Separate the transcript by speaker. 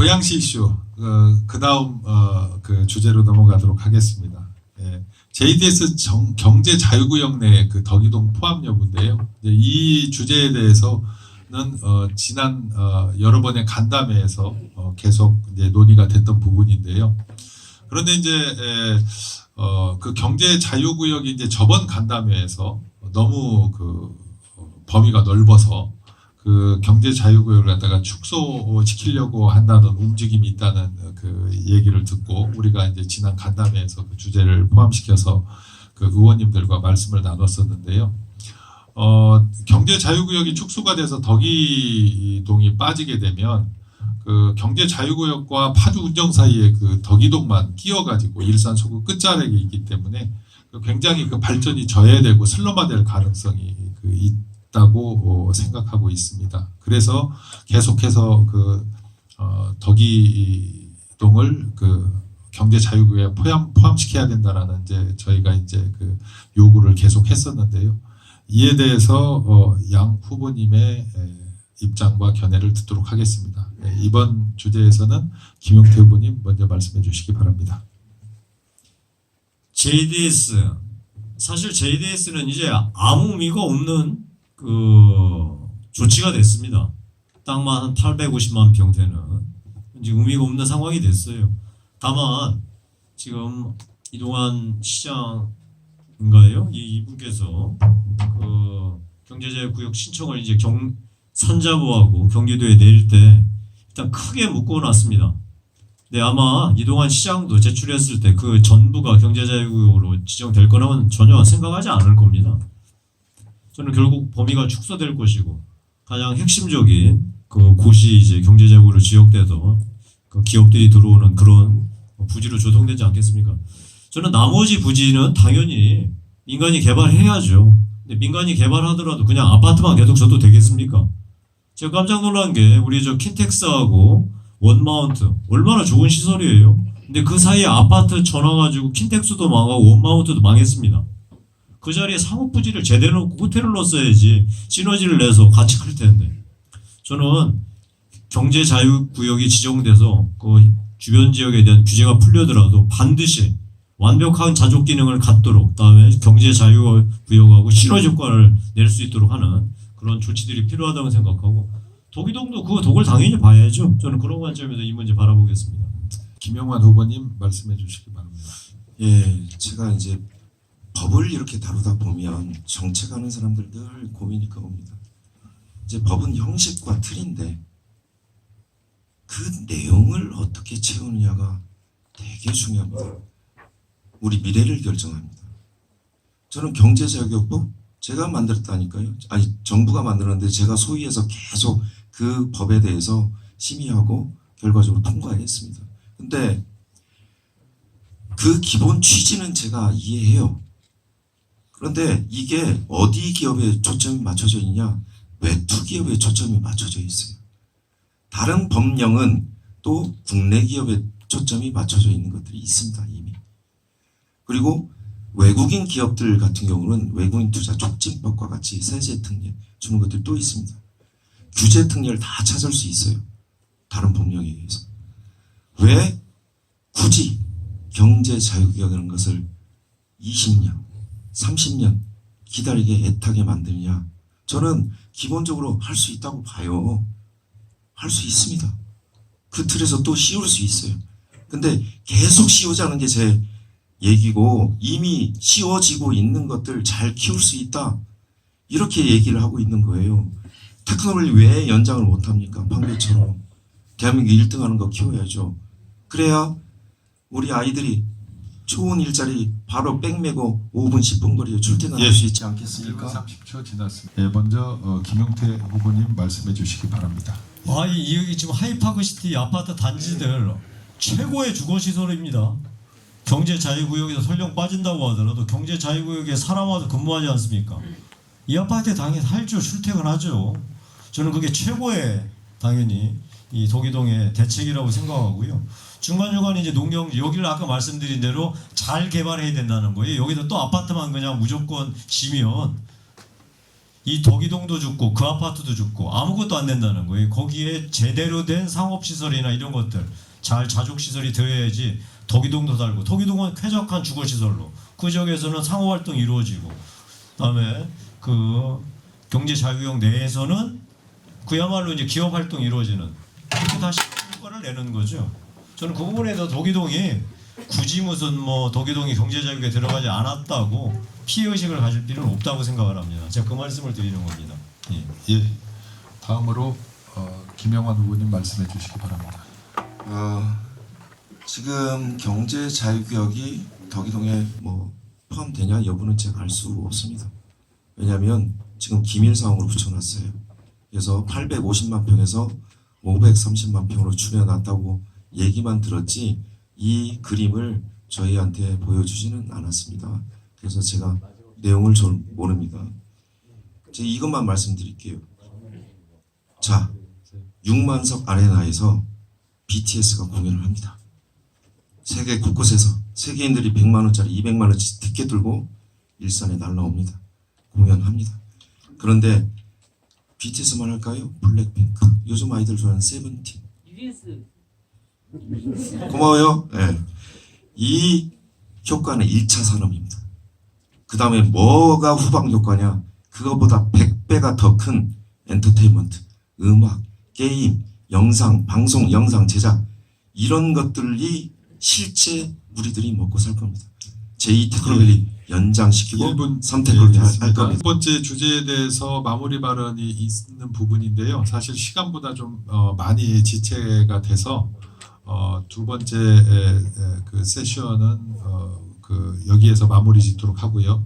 Speaker 1: 고양시 이슈 그다음 그 주제로 넘어가도록 하겠습니다. 예, JDS 경제 자유구역 내 그 덕이동 포함 여부인데요. 이 주제에 대해서는 지난 여러 번의 간담회에서 계속 이제 논의가 됐던 부분인데요. 그런데 이제 그 경제 자유구역이 이제 저번 간담회에서 너무 그 범위가 넓어서 그 경제 자유구역을 갖다가 축소시키려고 한다는 움직임이 있다는 그 얘기를 듣고 우리가 이제 지난 간담회에서 그 주제를 포함시켜서 그 의원님들과 말씀을 나눴었는데요. 경제 자유구역이 축소가 돼서 덕이동이 빠지게 되면 그 경제 자유구역과 파주 운정 사이에 그 덕이동만 끼어가지고 일산 소구 끝자락에 있기 때문에 굉장히 그 발전이 저해되고 슬럼화될 가능성이 그 있다고 생각하고 있습니다. 그래서 계속해서 그 덕이동을 그 경제 자유구역에 포함시켜야 된다라는 이제 저희가 이제 그 요구를 계속했었는데요. 이에 대해서 양 후보님의 입장과 견해를 듣도록 하겠습니다. 이번 주제에서는 김용태 후보님 먼저 말씀해 주시기 바랍니다.
Speaker 2: JDS, 사실 JDS는 이제 아무 의미가 없는 그 조치가 됐습니다. 땅만 한 850만 평 되는 이제 의미가 없는 상황이 됐어요. 다만 지금 이동환 시장인가요? 이분께서 그 경제자유구역 신청을 이제 산자부하고 경기도에 내릴 때 일단 크게 묶어놨습니다. 네, 아마 이동환 시장도 제출했을 때 그 전부가 경제자유구역으로 지정될 거라면 전혀 생각하지 않을 겁니다. 저는 결국 범위가 축소될 것이고 가장 핵심적인 그 곳이 이제 경제자유구역으로 지역돼서 그 기업들이 들어오는 그런 부지로 조성되지 않겠습니까? 저는 나머지 부지는 당연히 민간이 개발해야죠. 근데 민간이 개발하더라도 그냥 아파트만 계속 져도 되겠습니까? 제가 깜짝 놀란 게 우리 저 킨텍스하고 원마운트 얼마나 좋은 시설이에요. 근데 그 사이에 아파트 전화가지고 킨텍스도 망하고 원마운트도 망했습니다. 그 자리에 상업부지를 제대로 놓고 호텔을 넣었어야지 시너지를 내서 같이 클 텐데. 저는 경제자유구역이 지정돼서 그 주변 지역에 대한 규제가 풀려더라도 반드시 완벽한 자족 기능을 갖도록 그다음에 경제자유구역하고 시너지 효과를 낼 수 있도록 하는 그런 조치들이 필요하다고 생각하고 덕이동도 그 덕을 당연히 봐야죠. 저는 그런 관점에서 이 문제 바라보겠습니다.
Speaker 1: 김영환 후보님 말씀해 주시기 바랍니다.
Speaker 3: 예, 제가 이제 법을 이렇게 다루다 보면 정책하는 사람들 늘 고민이 그겁니다. 이제 법은 형식과 틀인데 그 내용을 어떻게 채우느냐가 되게 중요합니다. 우리 미래를 결정합니다. 저는 경제자유구역법 제가 만들었다니까요. 아니 정부가 만들었는데 제가 소위해서 계속 그 법에 대해서 심의하고 결과적으로 통과했습니다. 근데 그 기본 취지는 제가 이해해요. 그런데 이게 어디 기업에 초점이 맞춰져 있냐? 외투 기업에 초점이 맞춰져 있어요. 다른 법령은 또 국내 기업에 초점이 맞춰져 있는 것들이 있습니다. 이미. 그리고 외국인 기업들 같은 경우는 외국인 투자 촉진법과 같이 세제 특례 주는 것들이 또 있습니다. 규제 특례를 다 찾을 수 있어요. 다른 법령에 의해서. 왜 굳이 경제 자유구역이라는 것을 20년, 30년 기다리게 애타게 만드냐? 저는 기본적으로 할 수 있다고 봐요. 할 수 있습니다. 그 틀에서 또 씌울 수 있어요. 근데 계속 씌우자는 게 제 얘기고 이미 씌워지고 있는 것들 잘 키울 수 있다. 이렇게 얘기를 하고 있는 거예요. 테크노를 왜 연장을 못합니까? 방배처럼. 대한민국 1등 하는 거 키워야죠. 그래야 우리 아이들이 좋은 일자리 바로 빽매고 5분 10분 거리에 출퇴근할 수 있지 않겠습니까?
Speaker 1: 1분 30초 지났습니다. 네, 먼저 김용태 후보님 말씀해 주시기 바랍니다.
Speaker 2: 이 여기 지금 하이파크시티 아파트 단지들 최고의 주거시설입니다. 경제자유구역에서 설령 빠진다고 하더라도 경제자유구역에 사람 와서 근무하지 않습니까? 이 아파트에 당연히 살죠. 출퇴근하죠. 저는 그게 최고의 당연히 이 덕이동의 대책이라고 생각하고요. 중간중간 이제 농경 여기를 아까 말씀드린 대로 잘 개발해야 된다는 거예요. 여기다 또 아파트만 그냥 무조건 지면 이 덕이동도 죽고 그 아파트도 죽고 아무것도 안 된다는 거예요. 거기에 제대로 된 상업시설이나 이런 것들 잘 자족시설이 되어야지 덕이동도 살고 덕이동은 쾌적한 주거시설로 그 지역에서는 상호활동이 이루어지고 그다음에 그 경제자유구역 내에서는 그야말로 이제 기업활동이 이루어지는 그렇게 다시 효과를 내는 거죠. 저는 그 부분에 대해서 덕이동이 굳이 무슨 뭐 덕이동이 경제자유구역에 들어가지 않았다고 피해의식을 가질 필요는 없다고 생각을 합니다. 제가 그 말씀을 드리는 겁니다. 예.
Speaker 1: 예. 다음으로 김영환 후보님 말씀해 주시기 바랍니다.
Speaker 3: 지금 경제 자유구역이 덕이동에 뭐 포함되냐 여부는 제가 알 수 없습니다. 왜냐하면 지금 기밀사항으로 붙여놨어요. 그래서 850만 평에서 530만 평으로 줄여놨다고 얘기만 들었지 이 그림을 저희한테 보여주지는 않았습니다. 그래서 제가 내용을 잘 모릅니다. 제가 이것만 말씀드릴게요. 자, 6만석 아레나에서 BTS가 공연을 합니다. 세계 곳곳에서 세계인들이 100만 원짜리, 200만 원짜리 티켓 들고 일산에 날라옵니다. 공연합니다. 그런데 BTS만 할까요? 블랙핑크, 요즘 아이들 좋아하는 세븐틴. 고마워요. 네. 이 효과는 1차 산업입니다. 그 다음에 뭐가 후방 효과냐? 그거보다 100배가 더 큰 엔터테인먼트, 음악, 게임, 영상, 방송, 영상 제작 이런 것들이 실제 우리들이 먹고 살 겁니다. 제2 테크놀로지 연장시키고
Speaker 1: 1분
Speaker 3: 3테크놀로지 할
Speaker 1: 두
Speaker 3: 겁니다.
Speaker 1: 번째 주제에 대해서 마무리 발언이 있는 부분인데요. 사실 시간보다 좀 많이 지체가 돼서 두 번째 그 세션은 그 여기에서 마무리 짓도록 하고요.